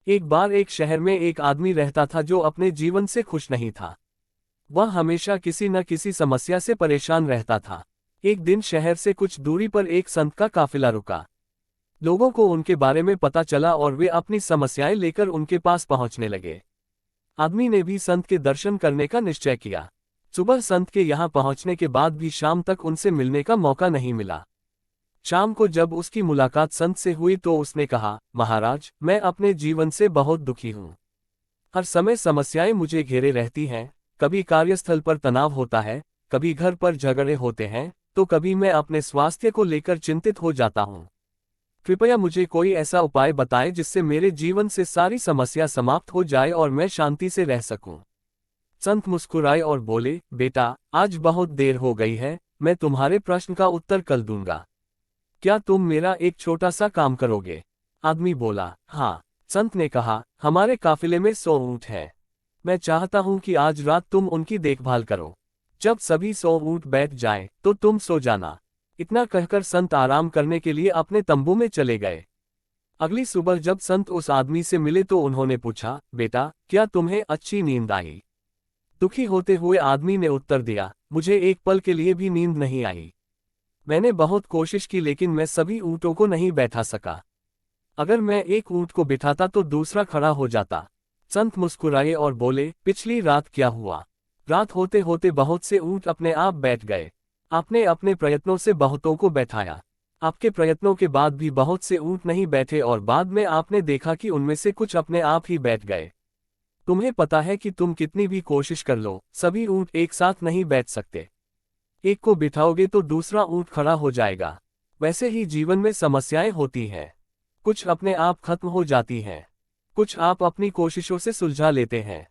एक बार एक शहर में एक आदमी रहता था जो अपने जीवन से खुश नहीं था। वह हमेशा किसी न किसी समस्या से परेशान रहता था। एक दिन शहर से कुछ दूरी पर एक संत का काफिला रुका। लोगों को उनके बारे में पता चला और वे अपनी समस्याएं लेकर उनके पास पहुंचने लगे। आदमी ने भी संत के दर्शन करने का निश्चय किया। सुबह संत के यहाँ पहुंचने के बाद भी शाम तक उनसे मिलने का मौका नहीं मिला। शाम को जब उसकी मुलाकात संत से हुई तो उसने कहा, महाराज, मैं अपने जीवन से बहुत दुखी हूँ। हर समय समस्याएं मुझे घेरे रहती हैं। कभी कार्यस्थल पर तनाव होता है, कभी घर पर झगड़े होते हैं, तो कभी मैं अपने स्वास्थ्य को लेकर चिंतित हो जाता हूँ। कृपया मुझे कोई ऐसा उपाय बताएं जिससे मेरे जीवन से सारी समस्या समाप्त हो जाए और मैं शांति से रह सकूं। संत मुस्कुराए और बोले, बेटा, आज बहुत देर हो गई है, मैं तुम्हारे प्रश्न का उत्तर कल दूंगा। क्या तुम मेरा एक छोटा सा काम करोगे? आदमी बोला, हाँ। संत ने कहा, हमारे काफिले में 100 ऊंट हैं। मैं चाहता हूं कि आज रात तुम उनकी देखभाल करो। जब सभी 100 ऊंट बैठ जाएं, तो तुम सो जाना। इतना कहकर संत आराम करने के लिए अपने तंबू में चले गए। अगली सुबह जब संत उस आदमी से मिले तो उन्होंने पूछा, बेटा, क्या तुम्हें अच्छी नींद आई? दुखी होते हुए आदमी ने उत्तर दिया, मुझे एक पल के लिए भी नींद नहीं आई। मैंने बहुत कोशिश की लेकिन मैं सभी ऊंटों को नहीं बैठा सका। अगर मैं एक ऊंट को बिठाता तो दूसरा खड़ा हो जाता। संत मुस्कुराए और बोले, पिछली रात क्या हुआ? रात होते होते बहुत से ऊंट अपने आप बैठ गए। आपने अपने प्रयत्नों से बहुतों को बैठाया। आपके प्रयत्नों के बाद भी बहुत से ऊंट नहीं बैठे और बाद में आपने देखा कि उनमें से कुछ अपने आप ही बैठ गए। तुम्हें पता है कि तुम कितनी भी कोशिश कर लो, सभी ऊंट एक साथ नहीं बैठ सकते। एक को बिठाओगे तो दूसरा ऊंट खड़ा हो जाएगा। वैसे ही जीवन में समस्याएं होती हैं। कुछ अपने आप खत्म हो जाती हैं। कुछ आप अपनी कोशिशों से सुलझा लेते हैं।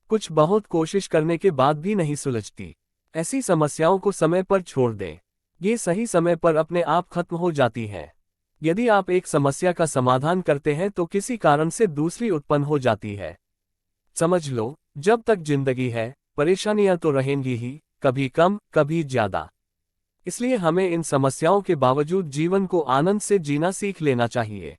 कुछ बहुत कोशिश करने के बाद भी नहीं सुलझती। ऐसी समस्याओं को समय पर छोड़ दें। ये सही समय पर अपने आप खत्म हो जाती हैं। यदि आप एक समस्या का समाधान करते हैं तो किसी कारण से दूसरी उत्पन्न हो जाती है। समझ लो, जब तक जिंदगी है, परेशानियां तो रहेंगी ही, कभी कम, कभी ज्यादा। इसलिए हमें इन समस्याओं के बावजूद जीवन को आनंद से जीना सीख लेना चाहिए।